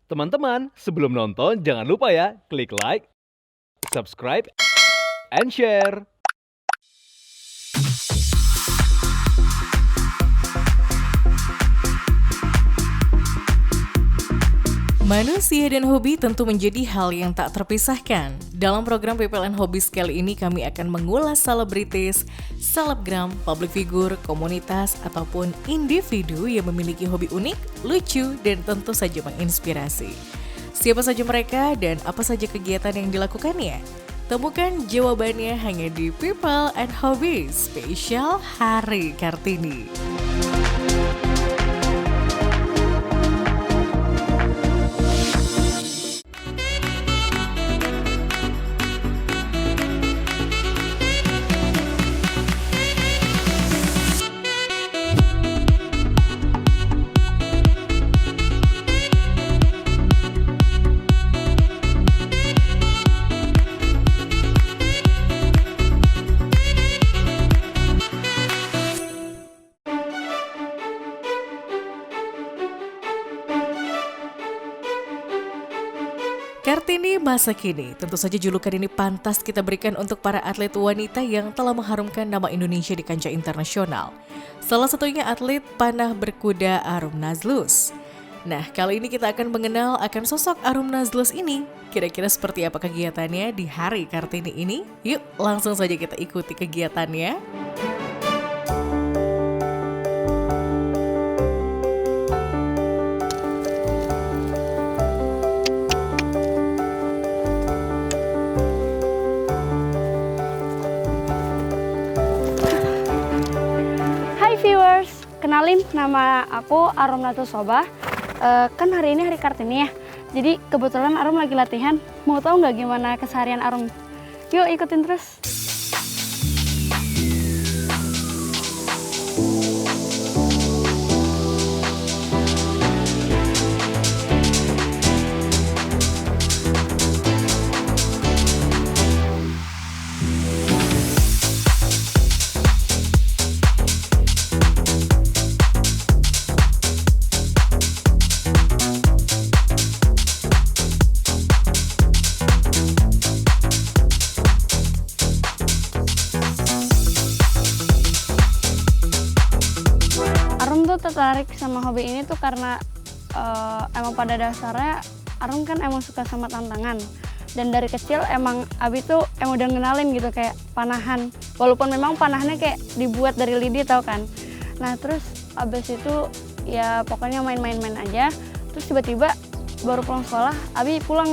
Teman-teman, sebelum nonton jangan lupa ya, klik like, subscribe, and share. Manusia dan hobi tentu menjadi hal yang tak terpisahkan. Dalam program PPLN Hobbies kali ini kami akan mengulas selebritis, selebgram, public figure, komunitas, ataupun individu yang memiliki hobi unik, lucu, dan tentu saja menginspirasi. Siapa saja mereka dan apa saja kegiatan yang dilakukannya? Temukan jawabannya hanya di People and Hobbies spesial Hari Kartini. Kartini masa kini, tentu saja julukan ini pantas kita berikan untuk para atlet wanita yang telah mengharumkan nama Indonesia di kancah internasional. Salah satunya atlet panah berkuda Arum Nazlus. Nah, kali ini kita akan mengenal akan sosok Arum Nazlus ini. Kira-kira seperti apa kegiatannya di Hari Kartini ini? Yuk, langsung saja kita ikuti kegiatannya. Viewers, kenalin nama aku Arum Nazlus Sobah. Kan hari ini Hari Kartini ya. Jadi kebetulan Arum lagi latihan. Mau tahu nggak gimana keseharian Arum? Yuk ikutin terus. Tertarik sama hobi ini tuh karena emang pada dasarnya Arum kan emang suka sama tantangan, dan dari kecil emang Abi tuh emang udah ngenalin gitu kayak panahan, walaupun memang panahannya kayak dibuat dari lidi tau kan. Nah terus abis itu ya pokoknya main-main aja. Terus tiba-tiba baru pulang sekolah Abi pulang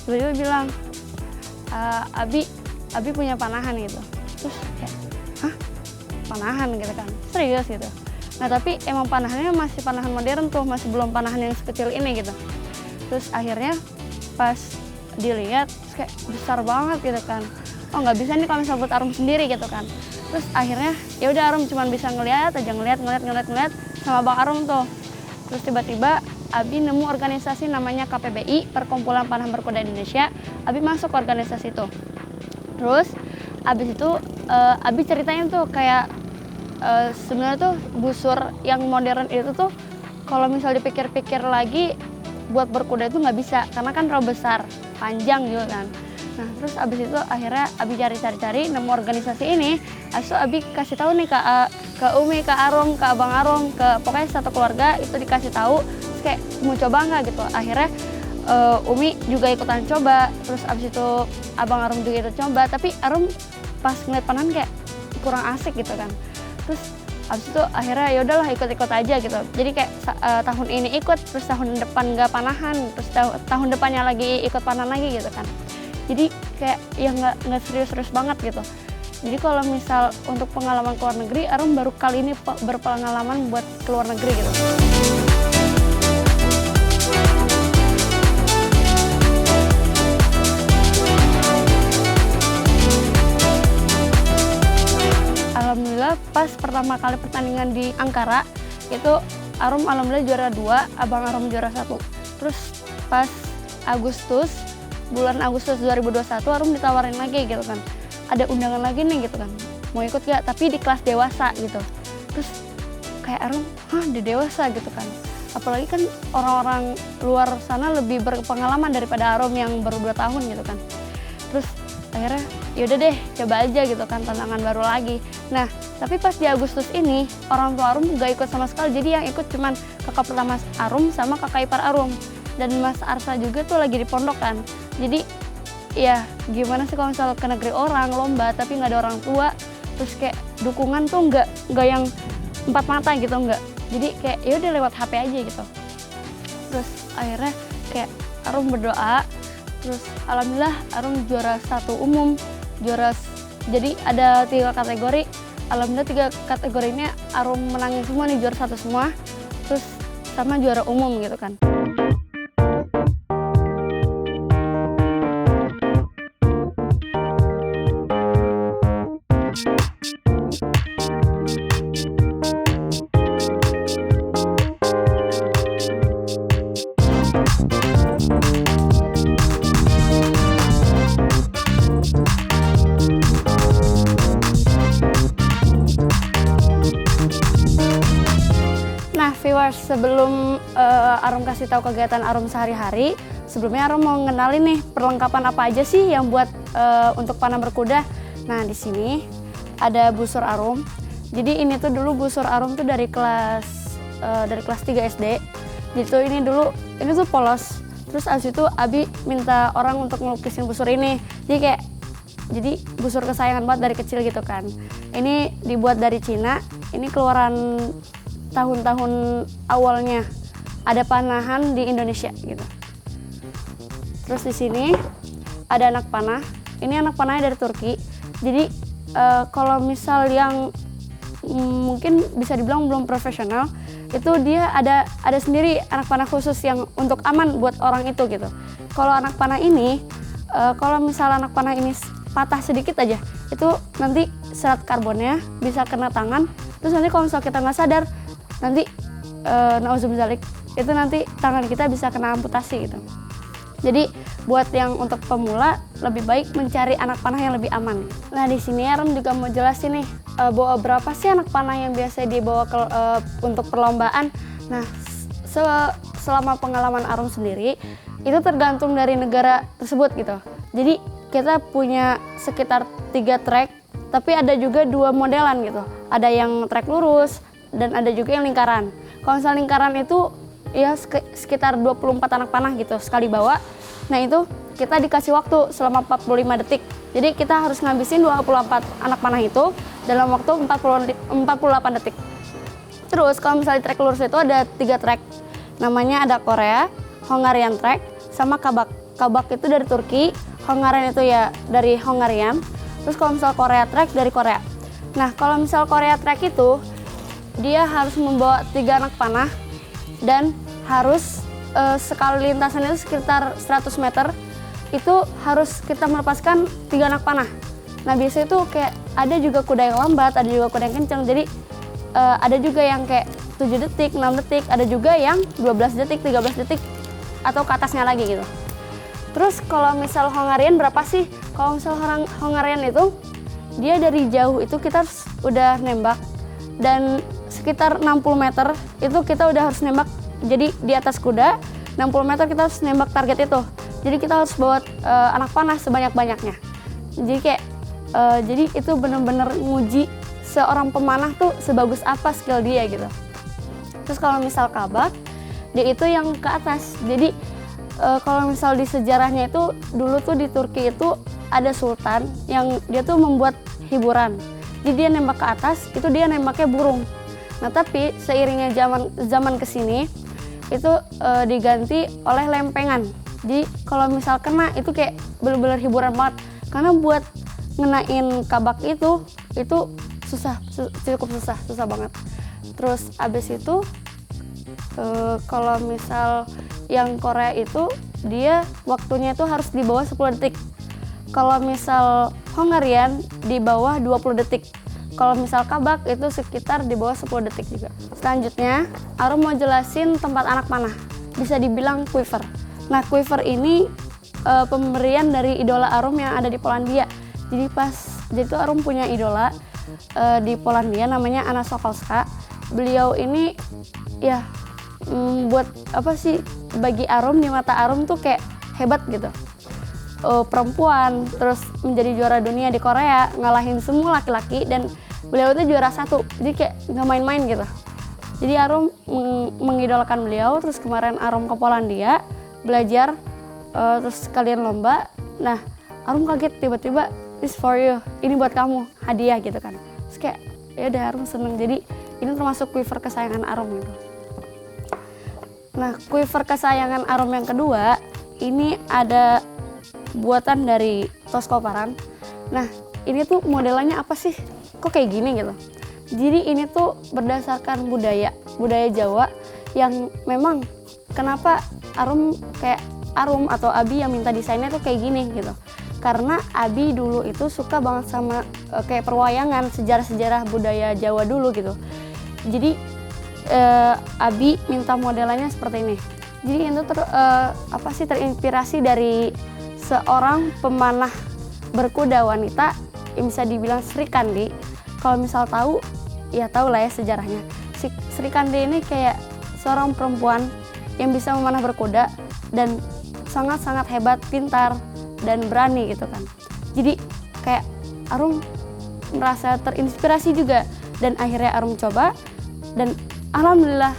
tiba-tiba bilang Abi punya panahan gitu. Terus kayak hah, panahan gitu kan, serius gitu. Nah tapi emang panahannya masih panahan modern tuh, masih belum panahan yang sekecil ini gitu. Terus akhirnya pas dilihat kayak besar banget gitu kan. Oh nggak bisa nih kalau misalnya buat Arum sendiri gitu kan. Terus akhirnya ya udah Arum cuma bisa ngeliat sama Bang Arum tuh. Terus tiba-tiba Abi nemu organisasi namanya KPBI, Perkumpulan Panah Berkuda Indonesia. Abi masuk organisasi itu. Terus abis itu Abi ceritain tuh kayak sebenarnya tuh busur yang modern itu tuh kalau misal dipikir-pikir lagi buat berkuda itu nggak bisa karena kan terlalu besar, panjang juga kan. Nah terus abis itu akhirnya Abi cari nemu organisasi ini. Abis itu Abi kasih tahu nih ke Umi, ke Arum, ke Abang Arum, ke pokoknya satu keluarga itu dikasih tahu. Terus kayak mau coba nggak gitu. Akhirnya Umi juga ikutan coba. Terus abis itu Abang Arum juga ikut coba. Tapi Arum pas ngeliat panahan kayak kurang asik gitu kan. Terus abis itu akhirnya ya udahlah ikut-ikut aja gitu. Jadi kayak tahun ini ikut, terus tahun depan nggak panahan, terus tahun depannya lagi ikut panahan lagi gitu kan. Jadi kayak ya nggak serius-serius banget gitu. Jadi kalau misal untuk pengalaman keluar negeri, Arum baru kali ini berpengalaman buat keluar negeri gitu. Alhamdulillah pas pertama kali pertandingan di Ankara itu Arum alhamdulillah juara 2, Abang Arum juara 1. Terus pas bulan Agustus 2021 Arum ditawarin lagi gitu kan. Ada undangan lagi nih gitu kan. Mau ikut gak? Tapi di kelas dewasa gitu. Terus kayak Arum, di dewasa gitu kan. apalagi kan orang-orang luar sana lebih berpengalaman daripada Arum yang baru 2 tahun gitu kan. Terus akhirnya yaudah deh coba aja gitu kan, tantangan baru lagi. Nah tapi pas di Agustus ini orang tua Arum gak ikut sama sekali, jadi yang ikut cuman kakak pertama Arum sama kakak ipar Arum, dan Mas Arsa juga tuh lagi di pondok kan. Jadi ya gimana sih kalau misalnya ke negeri orang lomba tapi nggak ada orang tua, terus kayak dukungan tuh nggak yang 4 mata gitu, nggak. Jadi kayak ya udah lewat HP aja gitu. Terus akhirnya kayak Arum berdoa, terus alhamdulillah Arum juara 1 umum, jadi ada 3 kategori. Alhamdulillah 3 kategorinya Arum menangin semua nih, juara 1 semua, terus sama juara umum gitu kan. Nah viewers, sebelum Arum kasih tahu kegiatan Arum sehari-hari, sebelumnya Arum mau ngenalin nih perlengkapan apa aja sih yang buat untuk panah berkuda. Nah di sini ada busur Arum. Jadi ini tuh dulu busur Arum tuh dari kelas 3 SD. Jadi tuh ini tuh polos. Terus abis itu Abi minta orang untuk ngelukisin busur ini. Jadi busur kesayangan banget dari kecil gitu kan. Ini dibuat dari Cina. Ini keluaran tahun-tahun awalnya ada panahan di Indonesia gitu. Terus di sini ada anak panah. Ini anak panahnya dari Turki. Jadi kalau misal yang mungkin bisa dibilang belum profesional, itu dia ada sendiri anak panah khusus yang untuk aman buat orang itu gitu. Kalau anak panah ini, kalau misal anak panah ini patah sedikit aja, itu nanti serat karbonnya bisa kena tangan. Terus nanti kalau misal kita nggak sadar, nanti nauzubidzalik, itu nanti tangan kita bisa kena amputasi gitu. Jadi buat yang untuk pemula lebih baik mencari anak panah yang lebih aman. Nah di sini Arum juga mau jelasin nih bawa berapa sih anak panah yang biasa dibawa untuk perlombaan. Nah selama pengalaman Arum sendiri itu tergantung dari negara tersebut gitu. Jadi kita punya sekitar 3 trek, tapi ada juga 2 modelan gitu. Ada yang trek lurus dan ada juga yang lingkaran. Kalau misalnya lingkaran itu ya sekitar 24 anak panah gitu sekali bawa. Nah itu kita dikasih waktu selama 45 detik. Jadi kita harus ngabisin 24 anak panah itu dalam waktu 48 detik. Terus kalau misalnya trek lurus itu ada 3 trek. Namanya ada Korea, Hungarian trek, sama Kabak. Kabak itu dari Turki, Hungarian itu ya dari Hungarian. Terus kalau misal Korea trek dari Korea. Nah kalau misal Korea trek itu dia harus membawa 3 anak panah dan harus sekali lintasan itu sekitar 100 meter itu harus kita melepaskan 3 anak panah. Nah biasanya itu kayak ada juga kuda yang lambat, ada juga kuda yang kencang. Jadi ada juga yang kayak 7 detik, 6 detik, ada juga yang 12 detik, 13 detik atau ke atasnya lagi gitu. Terus kalau misal Hungarian berapa sih? Kalau misal Hungarian itu dia dari jauh itu kita harus udah nembak, dan sekitar 60 meter itu kita udah harus nembak. Jadi di atas kuda 60 meter kita harus nembak target itu. Jadi kita harus bawa anak panah sebanyak-banyaknya. Jadi itu benar-benar nguji seorang pemanah tuh sebagus apa skill dia gitu. Terus kalau misal Kabak, dia itu yang ke atas. Jadi kalau misal di sejarahnya itu dulu tuh di Turki itu ada sultan yang dia tuh membuat hiburan. Jadi dia nembak ke atas, itu dia nembaknya burung. Nah tapi seiringnya zaman kesini itu diganti oleh lempengan. Jadi kalau misal kena itu kayak bener-bener hiburan banget. Karena buat ngenain Kabak itu cukup susah banget. Terus abis itu kalau misal yang Korea itu dia waktunya itu harus di bawah 10 detik. Kalau misal Hungarian di bawah 20 detik. Kalau misal Kabak itu sekitar di bawah 10 detik juga. Selanjutnya, Arum mau jelasin tempat anak panah. Bisa dibilang quiver. Nah, quiver ini pemberian dari idola Arum yang ada di Polandia. Jadi itu Arum punya idola di Polandia namanya Anna Sokolska. Beliau ini ya buat apa sih, bagi Arum, di mata Arum tuh kayak hebat gitu. Perempuan, terus menjadi juara dunia di Korea, ngalahin semua laki-laki, dan beliau itu juara 1, jadi kayak nggak main-main gitu. Jadi Arum mengidolakan beliau. Terus kemarin Arum ke Polandia belajar, terus kalian lomba. Nah, Arum kaget tiba-tiba, this for you, ini buat kamu, hadiah gitu kan. Terus kayak ya udah, Arum seneng. Jadi ini termasuk quiver kesayangan Arum gitu. Nah, quiver kesayangan Arum yang kedua ini ada buatan dari Toskoparan. Nah, ini tuh modelannya apa sih? Kok kayak gini gitu? Jadi ini tuh berdasarkan budaya Jawa yang memang kenapa Arum atau Abi yang minta desainnya tuh kayak gini gitu. Karena Abi dulu itu suka banget sama kayak perwayangan, sejarah-sejarah budaya Jawa dulu gitu. Jadi Abi minta modelannya seperti ini. Jadi itu terinspirasi dari seorang pemanah berkuda wanita yang bisa dibilang Sri Kandi. Kalau misal tahu, ya tahu lah ya sejarahnya. Sri Kandi ini kayak seorang perempuan yang bisa memanah berkuda dan sangat-sangat hebat, pintar, dan berani gitu kan. Jadi kayak Arum merasa terinspirasi juga, dan akhirnya Arum coba dan alhamdulillah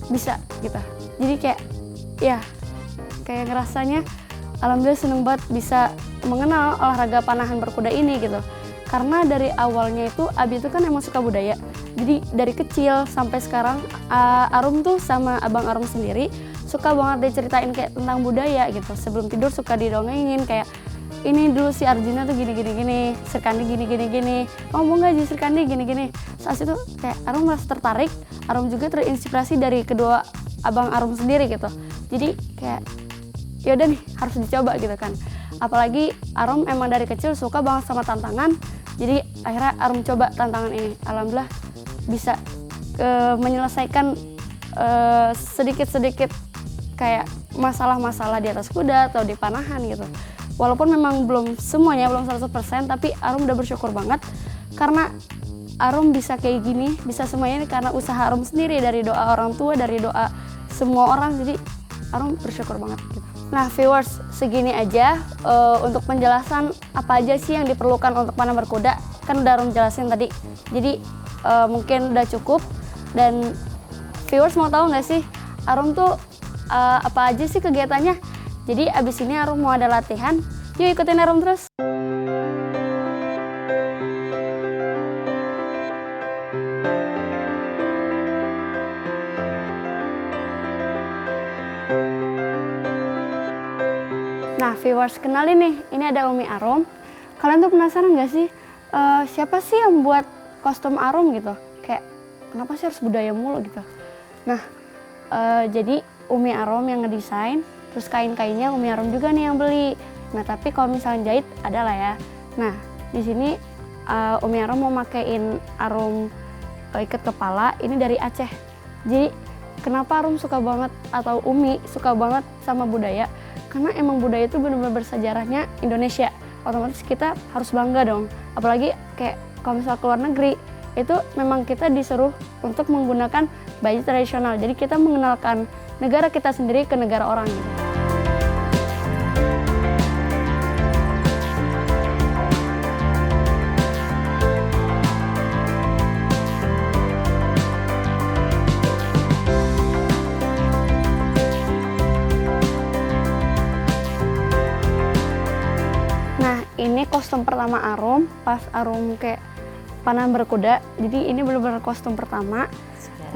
bisa gitu. Jadi kayak ngerasanya alhamdulillah seneng banget bisa mengenal olahraga panahan berkuda ini gitu. Karena dari awalnya itu Abi itu kan emang suka budaya. Jadi dari kecil sampai sekarang Arum tuh sama abang Arum sendiri suka banget diceritain kayak tentang budaya gitu. Sebelum tidur suka didongengin kayak ini dulu si Arjuna tuh gini, Sri Kandi gini. Oh mau nggak Sri Kandi gini. Saat itu kayak Arum merasa tertarik. Arum juga terinspirasi dari kedua abang Arum sendiri gitu. Jadi kayak yaudah nih harus dicoba gitu kan. Apalagi Arum emang dari kecil suka banget sama tantangan. Jadi akhirnya Arum coba tantangan ini. Alhamdulillah bisa menyelesaikan sedikit-sedikit kayak masalah-masalah di atas kuda atau di panahan gitu. Walaupun memang belum semuanya, belum 100%, tapi Arum udah bersyukur banget karena Arum bisa kayak gini, bisa semuanya ini karena usaha Arum sendiri, dari doa orang tua, dari doa semua orang. Jadi Arum bersyukur banget gitu. Nah viewers, segini aja untuk penjelasan apa aja sih yang diperlukan untuk panah berkuda. Kan udah Arum jelasin tadi, jadi mungkin udah cukup. Dan viewers mau tahu nggak sih Arum tuh apa aja sih kegiatannya? Jadi abis ini Arum mau ada latihan, yuk ikutin Arum terus. Nah viewers, kenalin nih, ini ada Umi Arum. Kalian tuh penasaran gak sih siapa sih yang buat kostum Arum gitu? Kayak kenapa sih harus budaya mulu gitu? Nah jadi Umi Arum yang ngedesain, terus kain-kainnya Umi Arum juga nih yang beli. Nah tapi kalau misalnya jahit ada lah ya. Nah di sini Umi Arum mau makein Arum ikat kepala ini dari Aceh. Jadi kenapa Arum suka banget atau Umi suka banget sama budaya? Karena emang budaya itu benar-benar bersejarahnya Indonesia. Otomatis kita harus bangga dong. Apalagi kayak kalau misal keluar negeri, itu memang kita disuruh untuk menggunakan baju tradisional. Jadi kita mengenalkan negara kita sendiri ke negara orang gitu. Ini kostum pertama Arum, pas Arum kayak panahan berkuda. Jadi ini benar-benar kostum pertama.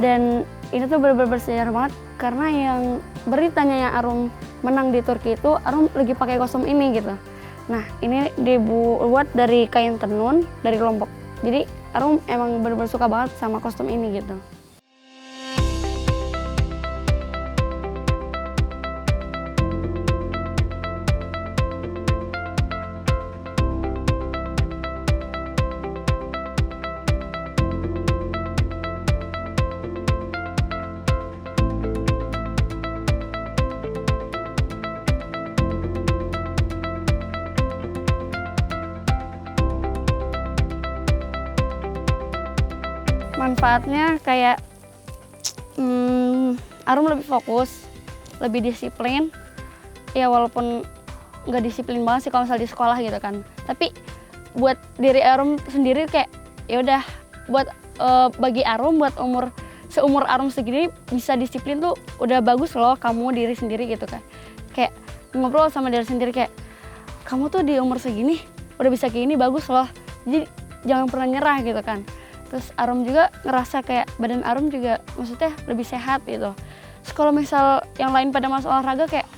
Dan ini tuh benar-benar bersejarah banget. Karena yang beritanya yang Arum menang di Turki itu, Arum lagi pakai kostum ini gitu. Nah ini dibuat dari kain tenun, dari Lombok. Jadi Arum emang benar-benar suka banget sama kostum ini gitu. Manfaatnya kayak Arum lebih fokus, lebih disiplin. Ya walaupun nggak disiplin banget sih kalau misalnya di sekolah gitu kan. Tapi buat diri Arum sendiri kayak ya udah buat bagi Arum buat seumur Arum segini bisa disiplin tuh udah bagus loh kamu diri sendiri gitu kan. Kayak ngobrol sama diri sendiri kayak kamu tuh di umur segini udah bisa kayak gini bagus loh. Jadi jangan pernah nyerah gitu kan. Terus Arum juga ngerasa kayak badan Arum juga maksudnya lebih sehat gitu. Terus kalau misal yang lain pada masuk olahraga kayak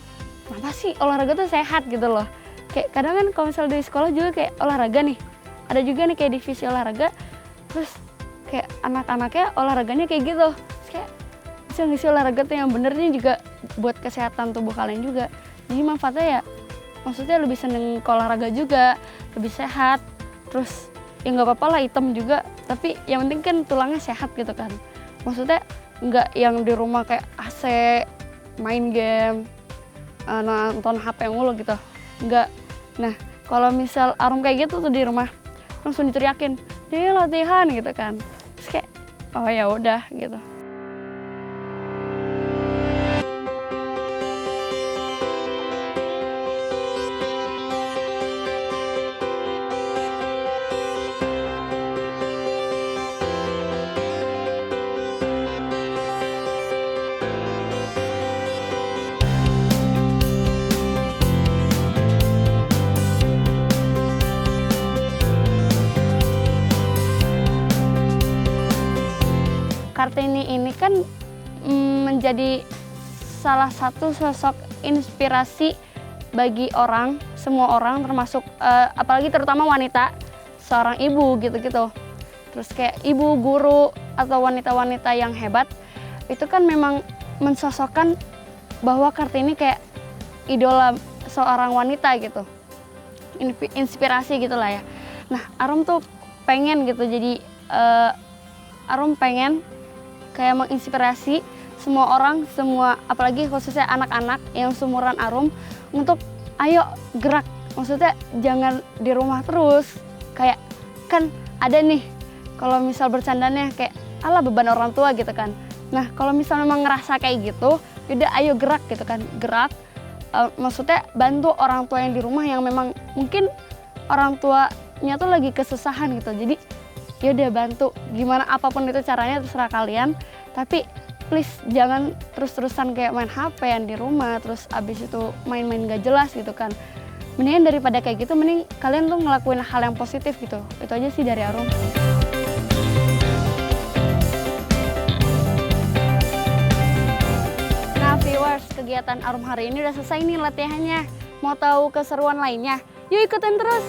kenapa sih olahraga tuh sehat gitu loh. Kayak kadang kan kalau misal dari sekolah juga kayak olahraga nih. Ada juga nih kayak divisi olahraga. Terus kayak anak-anaknya olahraganya kayak gitu. Terus kayak bisa ngisi olahraga tuh yang bener nih juga buat kesehatan tubuh kalian juga. Jadi manfaatnya ya maksudnya lebih seneng ke olahraga juga, lebih sehat. Terus ya nggak apa-apa lah hitam juga, tapi yang penting kan tulangnya sehat gitu kan. Maksudnya nggak yang di rumah kayak AC, main game, nonton HP mulu gitu. Nggak. Nah kalau misal Arum kayak gitu tuh di rumah langsung diteriakin, dia latihan gitu kan. Terus kayak oh ya udah gitu. Kartini ini kan menjadi salah satu sosok inspirasi bagi semua orang termasuk apalagi terutama wanita, seorang ibu gitu-gitu. Terus kayak ibu, guru, atau wanita-wanita yang hebat, itu kan memang mensosokkan bahwa Kartini kayak idola seorang wanita gitu. Inspirasi gitulah ya. Nah Arum tuh pengen gitu jadi Arum pengen kayak menginspirasi semua orang, apalagi khususnya anak-anak yang seumuran Arum untuk ayo gerak. Maksudnya jangan di rumah terus. Kayak kan ada nih kalau misal bercandanya kayak alah beban orang tua gitu kan. Nah kalau misal memang ngerasa kayak gitu, yaudah ayo gerak gitu kan. Gerak, maksudnya bantu orang tua yang di rumah yang memang mungkin orang tuanya tuh lagi kesusahan gitu. Jadi yaudah bantu gimana apapun itu caranya terserah kalian, tapi please jangan terus-terusan kayak main HP yang di rumah terus abis itu main-main gak jelas gitu kan. Mendingan daripada kayak gitu mending kalian tuh ngelakuin hal yang positif gitu. Itu aja sih dari Arum. Nah viewers, kegiatan Arum hari ini udah selesai nih latihannya. Mau tahu keseruan lainnya? Yuk ikutin terus.